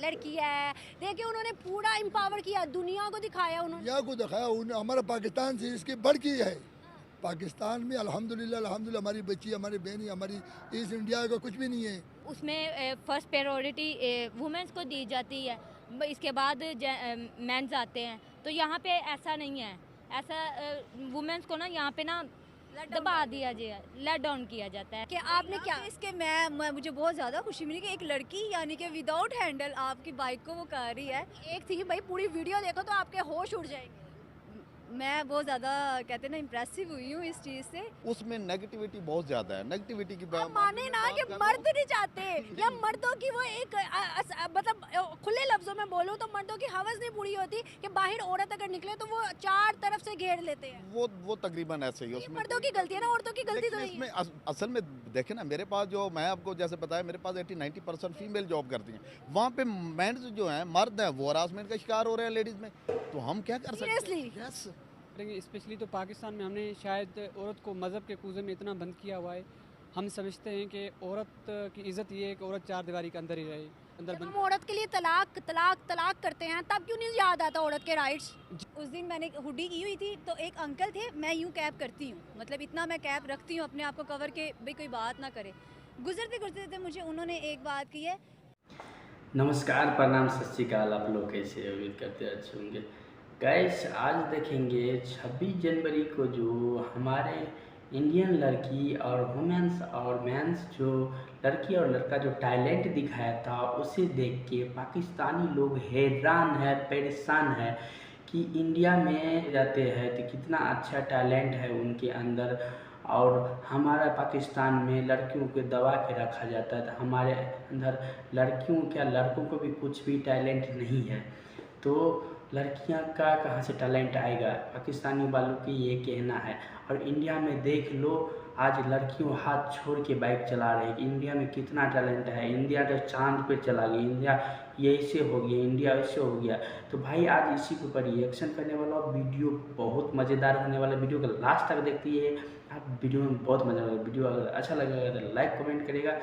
लड़की है, देखिए उन्होंने पूरा एम्पावर किया, दुनिया को दिखाया उन्होंने। दुनिया को दिखाया हमारा पाकिस्तान से इसकी बढ़ की है। पाकिस्तान में अल्हम्दुलिल्लाह अल्हम्दुलिल्लाह हमारी बच्ची, हमारी बहनी, हमारी ईस्ट इंडिया का कुछ भी नहीं है। उसमें फर्स्ट प्रायोरिटी वुमेंस को दी जाती है, इसके बाद मेंस आते हैं। तो यहाँ पे ऐसा नहीं है, ऐसा वुमेंस को ना यहाँ पे ना दबा दिया जाए, लेट डाउन किया जाता है। कि आपने क्या इसके मैं मुझे बहुत ज़्यादा खुशी मिली कि एक लड़की यानी कि विदाउट हैंडल आपकी बाइक को वो कर रही है। एक थी भाई, पूरी वीडियो देखो तो आपके होश उड़ जाएंगे। मैं बहुत ज़्यादा कहते हैं ना इम्प्रेसिव हुई हूँ इस चीज़ से। उसमें नेगेटिविटी बहुत ज़्यादा है। नेगेटिविटी की आप माने ना कि मर्द नहीं चाहते, या मर्दों की वो एक मतलब खुले लफ्जों में बोलूं तो मर्दों की हवस नहीं पूरी होती कि बाहर औरत अगर निकले तो वो चार तरफ से घेर लेते हैं। वो तकरीबन ऐसे ही। उसमें मर्दों की गलती है ना, औरतों की गलती तो नहीं। इसमें असल में देखे ना, मेरे पास जो मैं आपको जैसे बताया, मेरे पास 80-90% फीमेल जॉब करती हैं। वहाँ पे मेंस जो हैं, मर्द हैं, वो हरासमेंट का शिकार हो रहे हैं लेडीज़ में। तो हम क्या कर सकते हैं? यस, स्पेशली तो पाकिस्तान में हमने शायद औरत को मज़हब के कूजे में इतना बंद किया हुआ है। हम समझते हैं कि औरत की इज़्ज़त ये है कि औरत चार दीवारी के अंदर ही रहे, अंदर जब बंद। हम औरत के लिए तलाक तलाक तलाक करते हैं तब क्यों नहीं याद आता औरत के राइट्स? उस दिन मैंने हुडी की हुई थी तो एक अंकल थे, मैं यूँ कैप करती हूँ, मतलब इतना मैं कैप रखती हूँ अपने आप को कवर के भाई कोई बात ना करे। गुजरते गुजरते मुझे उन्होंने एक बात की है। नमस्कार, प्रणाम, सत श्री अकाल। आप लोग कैसे? उम्मीद करते हैं अच्छे होंगे। गाइस, आज देखेंगे 26 जनवरी को जो हमारे इंडियन लड़की और वुमेन्स और मेंस जो लड़की और लड़का जो टैलेंट दिखाया था, उसे देख के पाकिस्तानी लोग हैरान है, परेशान है कि इंडिया में जाते हैं तो कितना अच्छा टैलेंट है उनके अंदर, और हमारा पाकिस्तान में लड़कियों को दबा के रखा जाता है। तो हमारे अंदर लड़कियों क्या लड़कों को भी कुछ भी टैलेंट नहीं है, तो लड़कियां का कहाँ से टैलेंट आएगा? पाकिस्तानी वालों की ये कहना है। और इंडिया में देख लो, आज लड़कियों हाथ छोड़ के बाइक चला रही है। इंडिया में कितना टैलेंट है। इंडिया तो चांद पे चला गया, इंडिया ये ऐसे हो गया, इंडिया ऐसे हो गया। तो भाई आज इसी के ऊपर रिएक्शन करने वाला हूँ। वीडियो बहुत मज़ेदार होने वाला, वीडियो को लास्ट तक देखती है आप, वीडियो में बहुत मज़ा आएगा। वीडियो अगर अच्छा लगेगा तो लाइक कमेंट करेगा।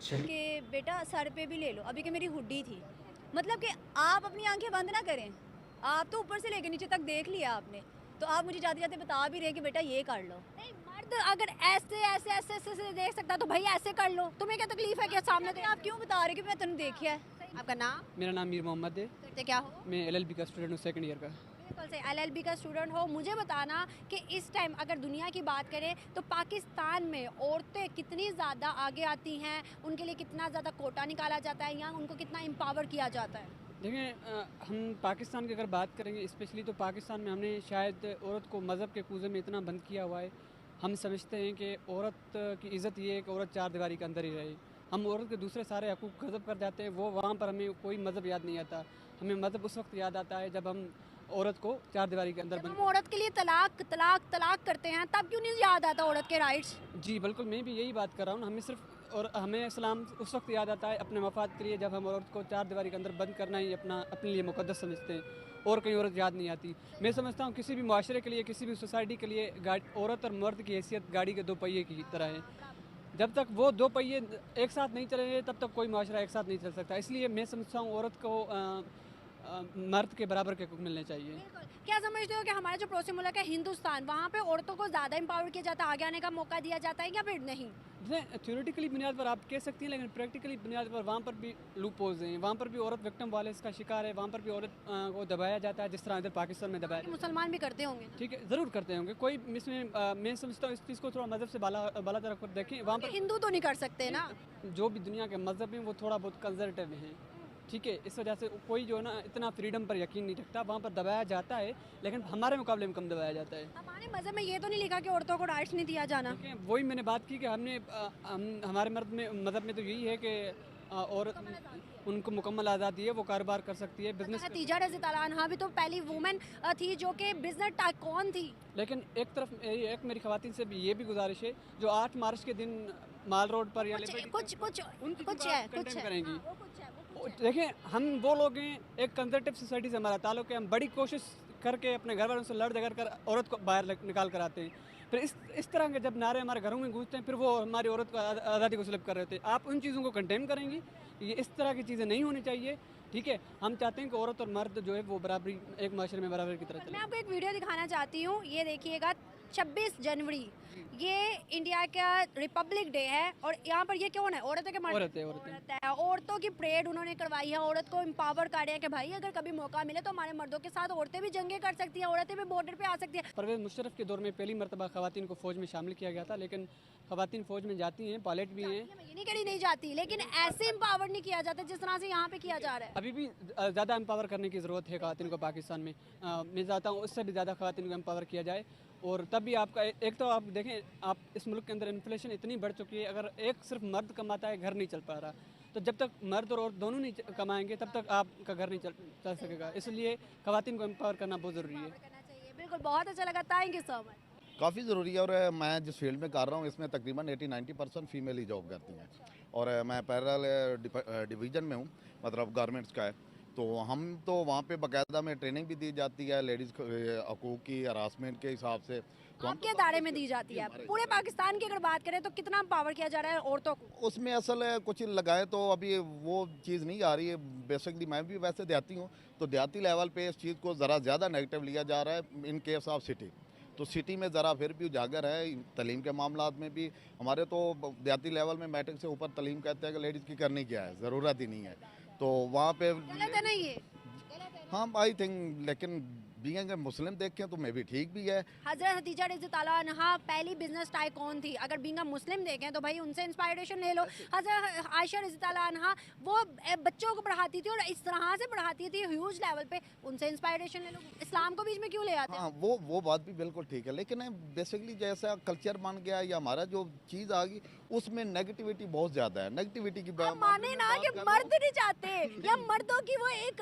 चलिए कि बेटा सर पे भी ले लो, अभी कि मेरी हुडी थी, मतलब कि आप अपनी आंखें बंद ना करें। आप तो ऊपर से लेकर नीचे तक देख लिया आपने, तो आप मुझे जाते जाते बता भी रहे कि बेटा ये कर लो। नहीं, मर्द अगर ऐसे ऐसे ऐसे ऐसे से देख सकता तो भाई ऐसे कर लो, तुम्हें क्या तकलीफ है? क्या सामने तो आप क्यों बता रहे कि मैं तुमने देखा है? आपका नाम? मेरा नाम मीर मोहम्मद है। करते क्या हो? मैं LLB का स्टूडेंट हूँ, सेकंड ईयर का। बिल्कुल से LLB का स्टूडेंट हो। मुझे बताना कि इस टाइम अगर दुनिया की बात करें तो पाकिस्तान में औरतें कितनी ज़्यादा आगे आती हैं, उनके लिए कितना ज़्यादा कोटा निकाला जाता है, या उनको कितना एम्पावर किया जाता है? देखिए, हम पाकिस्तान की अगर बात करेंगे स्पेशली तो पाकिस्तान में हमने शायद औरत को मज़हब के कूजे में इतना बंद किया हुआ है। हम समझते हैं कि औरत की इज़्ज़त ये है कि औरत चार दीवारी के अंदर ही रहे। हम औरत के दूसरे सारे हकूक़ गज़ब कर जाते हैं, वो वहाँ पर हमें कोई मज़हब याद नहीं आता। हमें मज़हब उस वक्त याद आता है जब हम औरत को चार दीवारी के अंदर जब बंद। हम औरत के लिए तलाक तलाक तलाक करते हैं तब क्यों नहीं याद आता औरत के राइट्स? जी बिल्कुल, मैं भी यही बात कर रहा हूँ। हमें सिर्फ और हमें इस्लाम उस वक्त याद आता है अपने मफाद के लिए, जब हम औरत को चार दीवारी के अंदर बंद करना ही अपने लिए मुकद्दस समझते हैं, और कहीं औरत याद नहीं आती। मैं समझता हूँ किसी भी माशरे के लिए, किसी भी सोसाइटी के लिए औरत और मर्द की हैसियत गाड़ी के दो पहिए की तरह है। जब तक वो दो पहिए एक साथ नहीं चलेंगे तब तक कोई माशरा एक साथ नहीं चल सकता। इसलिए मैं समझता हूँ औरत को मर्द के बराबर के हकूक़ मिलने चाहिए। क्या समझते हो कि हमारा जो पड़ोसी मुल्क है हिंदुस्तान, वहाँ पे औरतों को ज़्यादा एम्पावर किया जाता है, आगे आने का मौका दिया जाता है, या फिर नहीं? थ्योरेटिकली बुनियाद पर आप कह सकती हैं, लेकिन प्रैक्टिकली बुनियाद पर वहाँ पर भी लूप होल्स हैं। वहाँ पर भी औरत विक्टिम वायलेंस का शिकार है, वहाँ पर भी औरत को दबाया जाता है जिस तरह इधर पाकिस्तान में दबाया। मुसलमान भी करते होंगे। ठीक है, ज़रूर करते होंगे। कोई इसमें मैं समझता हूँ इस चीज़ को थोड़ा मज़हब से बाला तरफ पर देखें। वहाँ पर हिंदू तो नहीं कर सकते ना, जो भी दुनिया के मज़हब हैं वो थोड़ा बहुत कंजर्वेटिव हैं। ठीक है, इस वजह से कोई जो है ना इतना फ्रीडम पर यकीन नहीं रखता। वहाँ पर दबाया जाता है, लेकिन हमारे मुकाबले में कम दबाया जाता है। हमारे मज़हब में ये तो नहीं लिखा कि औरतों को राइट्स नहीं दिया जाना। वही मैंने बात की कि हमारे मज़हब में तो यही है कि औरत उनको मुकम्मल आज़ादी है, वो कारोबार कर सकती है, बिजनेस। खदीजा रज़ी अल्लाह अन्हा भी तो पहली वुमेन थी जो कि बिजनेस टाइकॉन थी। लेकिन एक तरफ एक मेरी ख़वातीन से भी ये भी गुजारिश है जो 8 मार्च के दिन माल रोड पर या कुछ करेंगी। देखें, हम वो लोग हैं, एक कंजर्वेटिव सोसाइटी से हमारा ताल्लुक़ है। हम बड़ी कोशिश करके अपने घर वालों से लड़ झगड़ कर औरत को बाहर निकाल कर आते हैं। फिर इस तरह के जब नारे हमारे घरों में गूंजते हैं, फिर वो हमारी औरत को आज़ादी को स्लैब कर रहे थे। आप उन चीज़ों को कंडेम करेंगी, ये इस तरह की चीज़ें नहीं होनी चाहिए। ठीक है, हम चाहते हैं कि औरत और मर्द जो है वो बराबरी, एक माशरे में बराबरी की तरह चले। मैं आपको एक वीडियो दिखाना चाहती हूँ, ये देखिएगा 26 जनवरी, ये इंडिया का रिपब्लिक डे है और यहाँ पर ये कौन है? औरत है कि मर्द? औरत है। औरत है। औरतों की परेड उन्होंने करवाई है, औरत को एम्पावर कर रहे हैं कि भाई अगर कभी मौका मिले तो हमारे मर्दों के साथ औरतें भी जंगें कर सकती हैं, औरतें भी बॉर्डर पे आ सकती हैं। परवेज़ मुशर्रफ के दौर में पहली मरतबा ख़वातीन को फ़ौज में शामिल किया गया था, लेकिन ख़वातीन फ़ौज में जाती हैं, पायलट भी हैं। मैं ये नहीं कह रही नहीं जाती, लेकिन ऐसे एम्पावर नहीं किया जाता जिस तरह से यहाँ पे किया जा रहा है। अभी भी ज़्यादा एम्पावर करने की ज़रूरत है ख़वातीन को पाकिस्तान में। मैं चाहता हूँ उससे भी ज़्यादा ख़वातीन को एम्पावर किया जाए, और तब भी आपका एक तो आप देखें, आप इस मुल्क के अंदर इन्फ्लेशन इतनी बढ़ चुकी है, अगर एक सिर्फ मर्द कमाता है घर नहीं चल पा रहा, तो जब तक मर्द और औरत दोनों नहीं कमाएंगे तब तक आपका घर नहीं चल सकेगा। इसलिए ख़वातीन को एम्पावर करना बहुत ज़रूरी है। करना चाहिए, बिल्कुल, बहुत अच्छा लगा, थैंक यू सो मच। काफ़ी ज़रूरी है, और मैं जिस फील्ड में कर रहा हूँ इसमें तकरीबन 80-90% फीमेल ही जॉब करती हैं, और मैं पैरेलल डिवीज़न में हूँ, मतलब गारमेंट्स का है। तो हम तो वहाँ पे बाकायदा में ट्रेनिंग भी दी जाती है लेडीज़ हकूक़ की, हरासमेंट के हिसाब से। तो हम आपके दायरे में दी जाती है। पूरे पाकिस्तान की अगर बात करें तो कितना एम्पावर किया जा रहा है औरतों को? उसमें असल है कुछ लगाए तो अभी वो चीज़ नहीं आ रही है। बेसिकली मैं भी वैसे देहाती हूँ, तो देहाती लेवल पे इस चीज़ को ज़रा ज़्यादा नेगेटिव लिया जा रहा है इन केस ऑफ सिटी। तो सिटी में ज़रा फिर भी उजागर है, तलीम के मामलात में भी हमारे तो देहाती लेवल में मैट्रिक से ऊपर तलीम कहते हैं कि लेडीज़ की करनी क्या है, ज़रूरत ही नहीं है। तो वहाँ पे गलत है ना ये? हाँ आई थिंक, लेकिन बीइंग मुस्लिम देखें तो मे भी ठीक भी है। हज़रत खदीजा रज़ी अल्लाह अन्हा पहली बिजनेस टाइकॉन थी, अगर बीइंग मुस्लिम देखें तो भाई उनसे इंस्पायरेशन ले लो। हज़रत आयशा रज़ी अल्लाह अन्हा वो बच्चों को पढ़ाती थी और इस तरह से पढ़ाती थी ह्यूज लेवल पे, उनसे इंस्पायरेशन ले लो। इस्लाम को बीच में क्यों ले आते हैं? हाँ वो बात भी बिल्कुल ठीक है, लेकिन बेसिकली जैसा कल्चर बन गया या हमारा जो चीज़ आ गई उसमें नेगेटिविटी बहुत ज़्यादा है। नेगेटिविटी की आप माने ना कि मर्द नहीं चाहते, या मर्दों की वो एक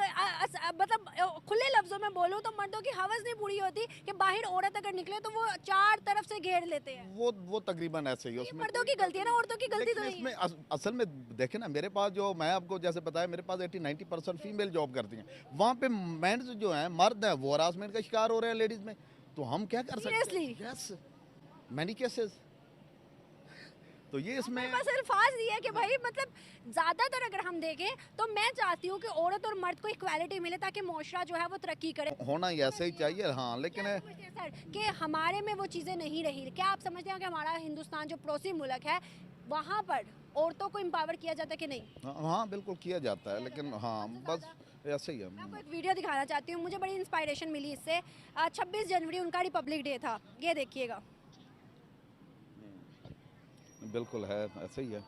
मतलब खुले लफ्जों में बोलूं तो मर्दों की हवस नहीं पूरी होती कि बाहर औरत अगर निकले तो वो चार तरफ से घेर लेते हैं। वो तकरीबन ऐसे ही है। उसमें मर्दों की गलती है ना, औरतों की गलती तो नहीं इसमें है। असल में देखें ना, मेरे पास जो मैं आपको जैसे बताया मेरे पास 80-90% फीमेल जॉब करती हैं। वहाँ पे मेंस जो हैं, मर्द हैं, वो हरासमेंट का शिकार हो रहे हैं लेडीज़ में। तो हम क्या कर सकते हैं? Seriously? Yes, many cases. तो ये इसमें बस अल्फाज दिया है कि भाई मतलब ज़्यादातर अगर हम देखें तो मैं चाहती हूँ कि औरत और मर्द को इक्वालिटी मिले ताकि माशरा जो है वो तरक्की करे। होना ही ऐसे ही चाहिए। हाँ, लेकिन सर कि हमारे में वो चीज़ें नहीं रही। क्या आप समझते हैं कि हमारा हिंदुस्तान जो पड़ोसी मुल्क है वहाँ पर औरतों को एम्पावर किया जाता है कि नहीं? हाँ बिल्कुल किया जाता है, लेकिन हाँ बस ऐसे ही है। मैं आपको एक वीडियो दिखाना चाहती हूँ, मुझे बड़ी इंस्पायरेशन मिली इससे। 26 जनवरी उनका रिपब्लिक डे था, ये देखिएगा। बिल्कुल है, ऐसे ही है।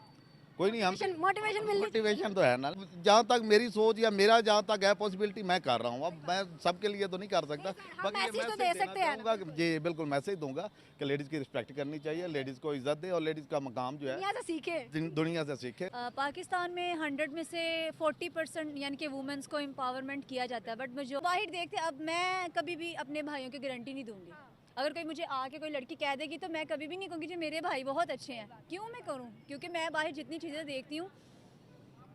कोई नहीं, हम मोटिवेशन मिलनी मोटिवेशन तो है ना। जहाँ तक मेरी सोच या मेरा जहाँ तक है पॉसिबिलिटी मैं कर रहा हूँ। अब मैं सबके लिए तो नहीं कर सकता, हम मैसेज तो दे सकते हैं। जी बिल्कुल मैसेज दूंगा कि लेडीज़ की रिस्पेक्ट करनी चाहिए, लेडीज़ को इज्जत दे और लेडीज़ का मकाम जो है दुनिया से सीखे। दुनिया से सीखे। पाकिस्तान में 100 में से 40% यानी कि वुमेंस को एम्पावरमेंट किया जाता है, बट मुझे बाहर देखते अब मैं कभी भी अपने भाइयों की गारंटी नहीं दूंगी। अगर कोई मुझे आके कोई लड़की कह देगी तो मैं कभी भी नहीं कहूँगी जी मेरे भाई बहुत अच्छे हैं। क्यों मैं करूँ? क्योंकि मैं बाहर जितनी चीज़ें देखती हूँ,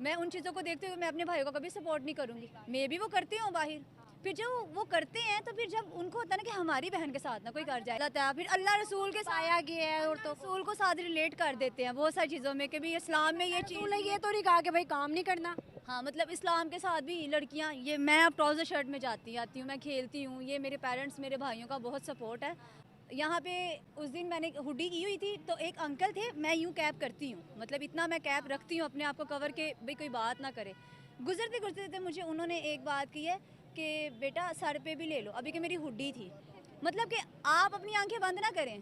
मैं उन चीज़ों को देखते हुए मैं अपने भाइयों का कभी सपोर्ट नहीं करूँगी। मैं भी वो करती हूँ बाहर, फिर जब वो करते हैं तो फिर जब उनको होता है ना कि हमारी बहन के साथ ना कोई कर जाए, फिर अल्लाह रसूल के साया गया है और तो रसूल को साथ रिलेट कर देते हैं बहुत सारी चीज़ों में कि भी इस्लाम में ये चीज़ ये तो नहीं कहा कि भाई काम नहीं करना। हाँ, मतलब इस्लाम के साथ भी लड़कियाँ, ये मैं अब ट्राउज़र शर्ट में जाती आती हूँ, मैं खेलती हूँ, ये मेरे पेरेंट्स मेरे भाइयों का बहुत सपोर्ट है। यहाँ पे उस दिन मैंने हुडी की हुई थी तो एक अंकल थे, मैं यूँ कैप करती हूँ, मतलब इतना मैं कैप रखती हूँ अपने आप को कवर के भाई कोई बात ना करे। गुजरते गुजरते मुझे उन्होंने एक बात की है कि बेटा सर पे भी ले लो, अभी कि मेरी हुडी थी। मतलब कि आप अपनी आंखें बंद ना करें,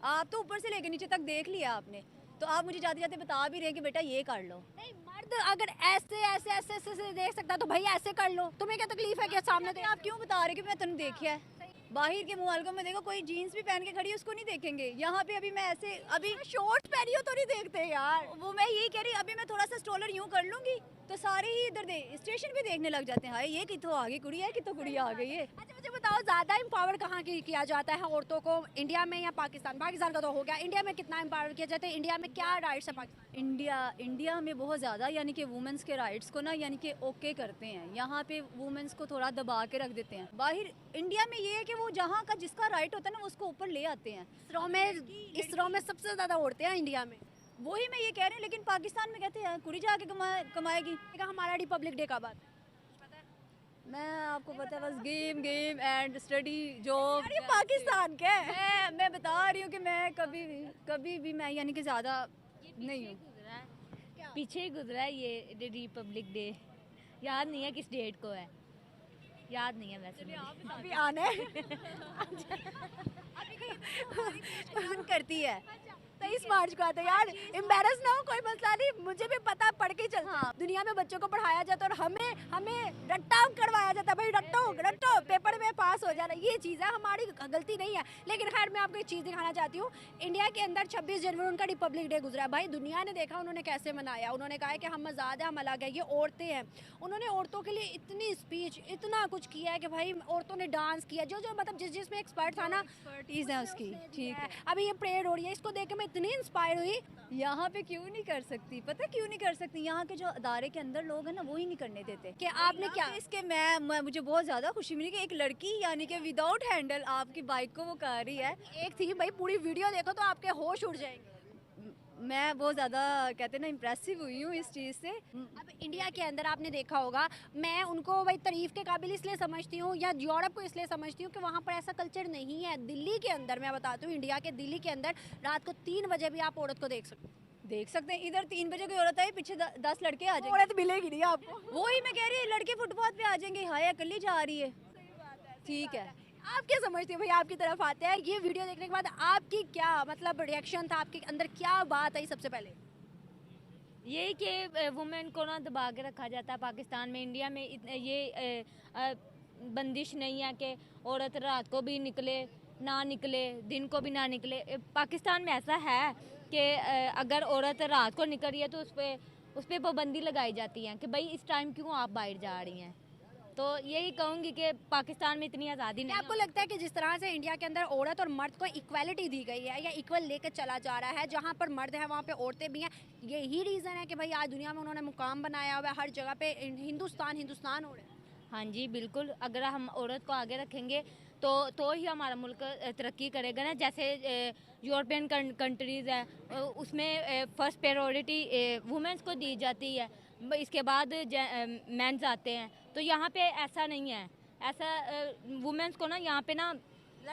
आप तो ऊपर से लेकर नीचे तक देख लिया आपने, तो आप मुझे जाते जाते बता भी रहे हैं कि बेटा ये कर लो। नहीं, मर्द अगर ऐसे ऐसे ऐसे ऐसे से देख सकता तो भाई ऐसे कर लो, तुम्हें क्या तकलीफ है? क्या सामने तो आप क्यों बता रहे कि मैं तुमने देखा है? बाहर के मुआलकों में देखो कोई जीन्स भी पहन के खड़ी है उसको नहीं देखेंगे। यहाँ पे अभी मैं ऐसे अभी शॉर्ट्स पहनी हो तो नहीं देखते यार। वो मैं यही कह रही, अभी मैं थोड़ा सा स्ट्रोलर यूँ कर लूँगी तो सारे ही इधर स्टेशन पे देखने लग जाते हैं, हाय ये कितों आ गई कुड़ी है, कितों कुड़ी आ गई है। अच्छा मुझे बताओ, ज़्यादा एम्पावर कहाँ किया जाता है औरतों को, इंडिया में या पाकिस्तान? पाकिस्तान का तो हो गया, इंडिया में कितना एम्पावर किया जाता है? इंडिया में क्या राइट्स है पाकिस्तान? इंडिया में बहुत ज़्यादा यानी कि वुमेंस के राइट्स को ना यानी कि ओके करते हैं, यहाँ पे वुमेंस को थोड़ा दबा के रख देते हैं। बाहर इंडिया में ये है कि वो जहाँ का जिसका राइट होता है ना वो उसको ऊपर ले आते हैं। इसरो में सबसे ज़्यादा औरतें हैं इंडिया में। वही मैं ये कह रही हूँ, लेकिन पाकिस्तान में कहते हैं कुड़ी जाके कमाएगी। हमारा रिपब्लिक डे कब आता है? मैं आपको पता है बस गेम एंड स्टडी जॉब। अरे पाकिस्तान के मैं बता रही हूँ कि मैं कभी भी मैं यानी कि ज़्यादा नहीं हूँ। पीछे ही गुजरा है ये रिपब्लिक डे, याद नहीं है किस डेट को है, याद नहीं है वैसे मुझे। अभी आना है। करती है 23 मार्च को आता है यार, एम्बेरस ना हो, कोई मसला नहीं, मुझे भी पता, पढ़ के चलता। हाँ। दुनिया में बच्चों को पढ़ाया जाता है और हमें रट्टा करवाया जाता है, भाई रट्टो पेपर में पास हो जाना, ये चीज़ है, हमारी गलती नहीं है। लेकिन खैर मैं आपको एक चीज़ दिखाना चाहती हूँ, इंडिया के अंदर 26 जनवरी उनका रिपब्लिक डे गुजरा है। भाई दुनिया ने देखा उन्होंने कैसे मनाया, उन्होंने कहा है कि हम आज़ाद है, हम अलग है, ये औरतें हैं। उन्होंने औरतों के लिए इतनी स्पीच, इतना कुछ किया है कि भाई औरतों ने डांस किया, जो मतलब जिसमें एक्सपर्ट था ना, एक्सपर्टीज है उसकी। ठीक है, अभी ये परेड हो रही है, इसको देख के मैं इतनी इंस्पायर हुई। यहाँ पे क्यों नहीं कर सकती, पता क्यों नहीं कर सकती? यहाँ के जो अदारे के अंदर लोग हैं ना वो ही नहीं करने देते। कि आपने क्या इसके मुझे बहुत ज़्यादा खुशी मिली कि एक लड़की यानी कि विदाउट हैंडल आपकी बाइक को वो कर रही है। एक थी भाई, पूरी वीडियो देखो तो आपके होश उड़ जाएंगे। मैं बहुत ज़्यादा कहते हैं ना इम्प्रेसिव हुई हूँ इस चीज़ से। अब इंडिया के अंदर आपने देखा होगा, मैं उनको भाई तारीफ के काबिल इसलिए समझती हूँ या यूरोप को इसलिए समझती हूँ कि वहाँ पर ऐसा कल्चर नहीं है। दिल्ली के अंदर मैं बताती हूँ, इंडिया के दिल्ली के अंदर रात को 3 बजे भी आप औरत को देख सकते हैं। इधर 3 बजे कोई औरत आई, पीछे 10 लड़के आ जाएंगे। औरत मिलेगी नहीं आपको। वही मैं कह रही हूँ, लड़के फुटपाथ पे आ जाएंगे, हाय अकेली जा रही है। ठीक है, आप क्या समझते हो? भाई आपकी तरफ आते हैं, ये वीडियो देखने के बाद आपकी क्या मतलब रिएक्शन था, आपके अंदर क्या बात आई सबसे पहले? यही कि वुमेन को ना दबा के रखा जाता है पाकिस्तान में। इंडिया में ये बंदिश नहीं है कि औरत रात को भी निकले ना निकले, दिन को भी ना निकले। पाकिस्तान में ऐसा है कि अगर औरत रात को निकल रही है तो उस पर पाबंदी लगाई जाती है कि भाई इस टाइम क्यों आप बाहर जा रही हैं। तो यही कहूँगी कि पाकिस्तान में इतनी आज़ादी नहीं। आपको लगता है कि जिस तरह से इंडिया के अंदर औरत और मर्द को इक्वालिटी दी गई है या इक्वल लेकर चला जा रहा है, जहाँ पर मर्द है वहाँ पे औरतें भी हैं, यही रीज़न है कि भाई आज दुनिया में उन्होंने मुकाम बनाया हुआ है, हर जगह पे हिंदुस्तान हो रहा है। हाँ जी बिल्कुल, अगर हम औरत को आगे रखेंगे तो ही हमारा मुल्क तरक्की करेगा ना। जैसे यूरोपियन कंट्रीज़ है उसमें फर्स्ट प्रायोरिटी वुमेंस को दी जाती है, इसके बाद मेंस आते हैं। तो यहाँ पे ऐसा नहीं है, ऐसा वुमेंस को ना यहाँ पे ना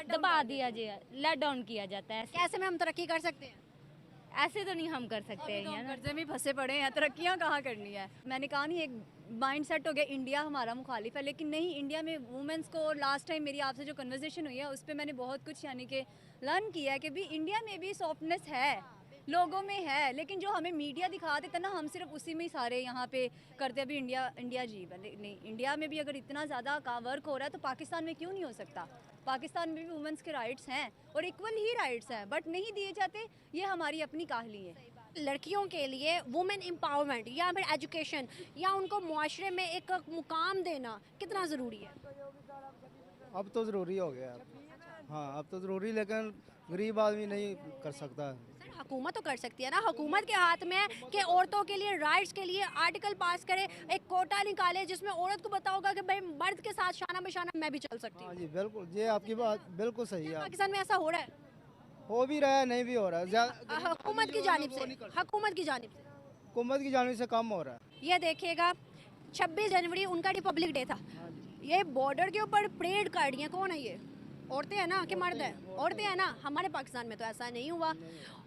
दबा दिया जाए, लेट डाउन किया जाता है। कैसे में हम तरक्की कर सकते हैं? ऐसे तो नहीं हम कर सकते हैं ना। कर्जे में फंसे पड़े हैं, तरक्कियाँ कहाँ करनी है। मैंने कहा नहीं, एक माइंड सेट हो गया इंडिया हमारा मुखालिफ है, लेकिन नहीं, इंडिया में वुमेंस को लास्ट टाइम मेरी आपसे जो कन्वर्सेशन हुई है उस पर मैंने बहुत कुछ यानी कि लर्न किया है कि भी इंडिया में भी सॉफ्टनेस है, लोगों में है, लेकिन जो हमें मीडिया दिखा देता ना हम सिर्फ उसी में ही सारे यहाँ पे करते हैं। अभी इंडिया जी नहीं, इंडिया में भी अगर इतना ज़्यादा का वर्क हो रहा है तो पाकिस्तान में क्यों नहीं हो सकता? पाकिस्तान में भी वुमेंस के राइट्स हैं और इक्वल ही राइट्स हैं, बट नहीं दिए जाते। ये हमारी अपनी काहली है। लड़कियों के लिए वुमेन एम्पावरमेंट या फिर एजुकेशन या उनको मुआशरे में एक मुकाम देना कितना ज़रूरी है? अब तो ज़रूरी हो गया। हाँ अब तो ज़रूरी, लेकिन गरीब आदमी नहीं कर सकता। सर हुकूमत तो कर सकती है ना, हुकूमत के हाथ में है कि औरतों के लिए राइट्स के लिए आर्टिकल पास करे, एक कोटा निकाले जिसमें औरत को पता होगा कि भाई मर्द के साथ शाना बशाना मैं भी चल सकती हाँ हूँ। जी बिल्कुल, ये आपकी बात बिल्कुल सही है। पाकिस्तान में ऐसा हो रहा है, हो भी रहा है, नहीं भी हो रहा है। हुकूमत की जानिब से, हुकूमत की जानिब से। हुकूमत की जानिब से कम हो रहा है। ये देखिएगा 26 जनवरी उनका रिपब्लिक डे था, ये बॉर्डर के ऊपर परेड कर रही हैं। कौन है ये? औरतें हैं ना कि मर्द है? औरतें हैं ना। हमारे पाकिस्तान में तो ऐसा नहीं हुआ।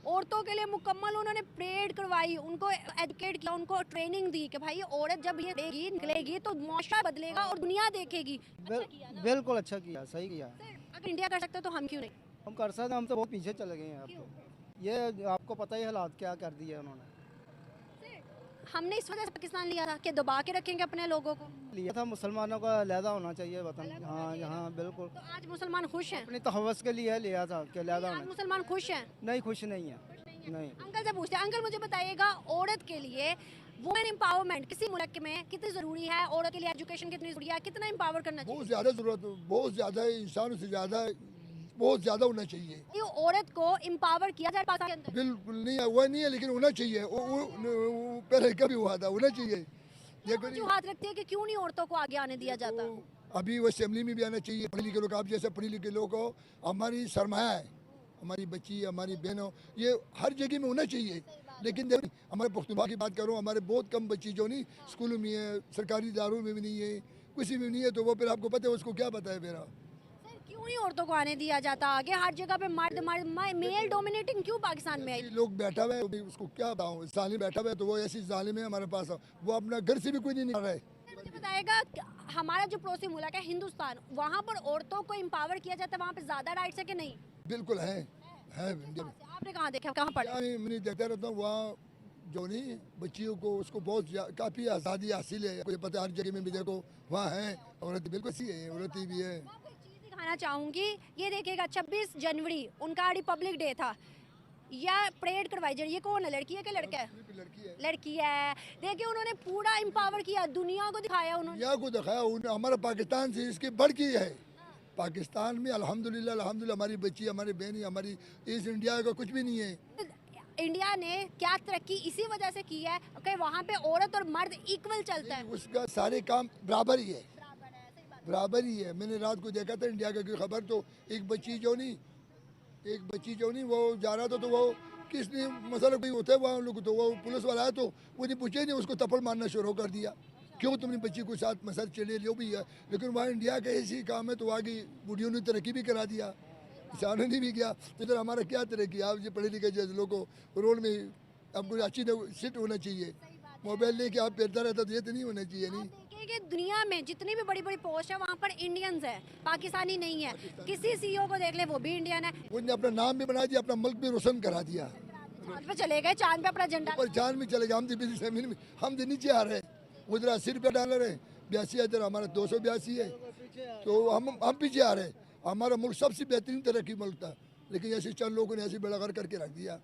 औरतों के लिए मुकम्मल उन्होंने परेड करवाई, उनको एजुकेट किया, उनको ट्रेनिंग दी कि भाई औरत जब ये निकलेगी तो मुआशरा बदलेगा और दुनिया देखेगी। बिल्कुल अच्छा किया, सही किया। अगर इंडिया कर सकते तो हम क्यों नहीं? हम कर सकते, हम तो बहुत पीछे चले गए हैं। अब तो ये आपको पता ही हालात क्या कर दिए उन्होंने। हमने इस वजह से पाकिस्तान लिया था कि दबा के रखेंगे अपने लोगों को। लिया था मुसलमानों का लहदा होना चाहिए वतन। हाँ यहाँ बिल्कुल। तो आज मुसलमान खुश हैं? अपनी तहव्वुस के लिए लिया था कि लहदा आज होना। मुसलमान खुश हैं? नहीं, खुश नहीं है। नहीं। अंकल से पूछते हैं, अंकल मुझे बताइएगा औरत के लिए वुमेन एम्पावरमेंट किसी मुल्क में कितनी ज़रूरी है, औरत के लिए एजुकेशन कितनी ज़रूरी है, कितना एम्पावर करना चाहिए? बहुत ज़्यादा ज़रूरत, बहुत ज़्यादा है, इंसानों से ज़्यादा, बहुत ज़्यादा होना चाहिए। ये औरत को एम्पावर किया जाए पाकिस्तान के अंदर? बिल्कुल नहीं है, वो नहीं है, लेकिन होना चाहिए। पहले कभी हुआ था, होना चाहिए। वो जो हाथ रखती है कि क्यों नहीं औरतों को आगे आने दिया जाता? अभी वो असेंबली में भी आना चाहिए। पढ़े लिखे लोग, आप जैसे पढ़े लिखे लोग को हमारी सरमाया है, हमारी बच्ची, हमारी बहनों, ये हर जगह में होना चाहिए। लेकिन देखो हमारे पुख्तनख्वा की बात करूँ, हमारे बहुत कम बच्ची जो नहीं स्कूलों में है, सरकारी इदारों में भी नहीं है, किसी में नहीं है, तो वो फिर आपको पता है उसको क्या पता है मेरा। सर क्यों नहीं औरतों को आने दिया जाता आगे? हर जगह पे मर्द मेल डोमिनेटिंग क्यों पाकिस्तान में है? लोग बैठा हुआ है, उसको क्या बताऊँ, जालिम बैठा हुआ है, तो वो ऐसी जालिम है हमारे पास, वो अपना घर से भी कोई नहीं निकल रहा है। मुझे बताएगा हमारा जो पड़ोसी मुल्क है हिंदुस्तान, वहाँ पर औरतों को एम्पावर किया जाता है, वहाँ पे ज़्यादा राइट्स है कि नहीं? बिल्कुल है इंडिया में। आपने कहाँ देखा, कहाँ पढ़ा? मैं देखता रहता हूँ, वहाँ जो नहीं बच्चियों को उसको बहुत काफ़ी आज़ादी हासिल है। मुझे पता है हर जगह में भी देखो वहाँ है औरत, बिल्कुल सी है, औरत भी है। मैं आपको एक चीज़ दिखाना चाहूँगी, ये देखिएगा 26 जनवरी उनका रिपब्लिक डे था, या परेड करवाई जा रही है, कौन है, लड़की है कि लड़का है? लड़की है। देखिए उन्होंने पूरा एम्पावर किया, दुनिया को दिखाया उन्होंने। दुनिया को दिखाया हमारा पाकिस्तान से इसकी बढ़ की है। पाकिस्तान में अल्हम्दुलिल्लाह हमारी बच्ची, हमारी बहनी, हमारी इस इंडिया का कुछ भी नहीं है। इंडिया ने क्या तरक्की इसी वजह से की है कि वहाँ पे औरत और मर्द इक्वल चलता है। उसका सारे काम बराबर ही है, बराबर ही है। मैंने रात को देखा था इंडिया का कोई खबर, तो एक बच्ची जो नहीं वो जा रहा था, तो वो किसने मसला कोई होता है वहाँ लोग, तो वो पुलिस वाला आया, तो वो नहीं पूछे नहीं, उसको थप्पड़ मारना शुरू कर दिया। क्यों तुमने बच्ची को साथ मसल चले लियो भी है, लेकिन वहाँ इंडिया का ऐसी काम है, तो वहाँ की बुढ़ियों ने तरक्की भी करा दिया, किसानों ने भी किया। तो इधर हमारा क्या तरक्की? आप जो पढ़े लिखे जैसे लोगों को रोड में आपको अच्छी सीट होना चाहिए, मोबाइल लेके आप फिरता रहता तो ये तो नहीं होना चाहिए। नहीं कि दुनिया में जितनी भी बड़ी बड़ी पोस्ट है वहाँ पर इंडियंस है, पाकिस्तानी नहीं है। किसी सीईओ को देख ले वो भी इंडियन है। उन्होंने अपना नाम भी बना दिया, अपना मुल्क भी रोशन करा दिया। चांद पे चले गए, चांद पे अपना झंडा, और चांद में चले गए। हम तो नीचे आ रहे हैं, उधर 80 रुपया डॉलर है, 82 इधर हमारा 282 है, तो हम पीछे आ रहे हैं। हमारा मुल्क सबसे बेहतरीन तरक्की मुल्क था, लेकिन ऐसे चंद लोगों ने ऐसे बेड़ा करके रख दिया।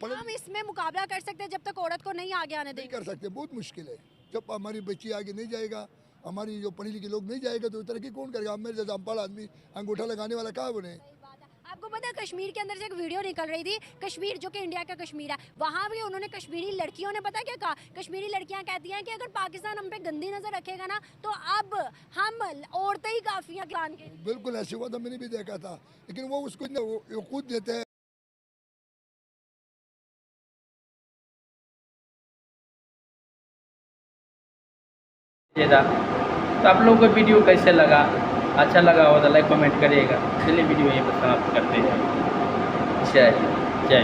हम इसमें मुकाबला कर सकते हैं जब तक औरत को नहीं आगे आने नहीं देंगे? कर सकते, बहुत मुश्किल है। जब हमारी बच्ची आगे नहीं जाएगा, हमारी जो पढ़ी लिखे लोग नहीं जाएगा, तो तरक्की कौन करेगा? मेरे जैसा अनपढ़ आदमी अंगूठा लगाने वाला कहाँ बने? आपको पता है कश्मीर के अंदर से एक वीडियो निकल रही थी, कश्मीर जो कि इंडिया का कश्मीर है, वहाँ भी उन्होंने कश्मीरी लड़कियों ने पता क्या कहा? कश्मीरी लड़कियाँ कहती हैं कि अगर पाकिस्तान हम पे गंदी नजर रखेगा ना, तो अब हम औरतें ही काफी हैं किसान के। बिल्कुल ऐसे हुआ था, मैंने भी देखा था, लेकिन वो उसको खुद देते हैं। तो आप लोगों को वीडियो कैसे लगा? अच्छा लगा हो तो लाइक कमेंट करिएगा। चलिए वीडियो यहीं पर समाप्त करते हैं। जय जय।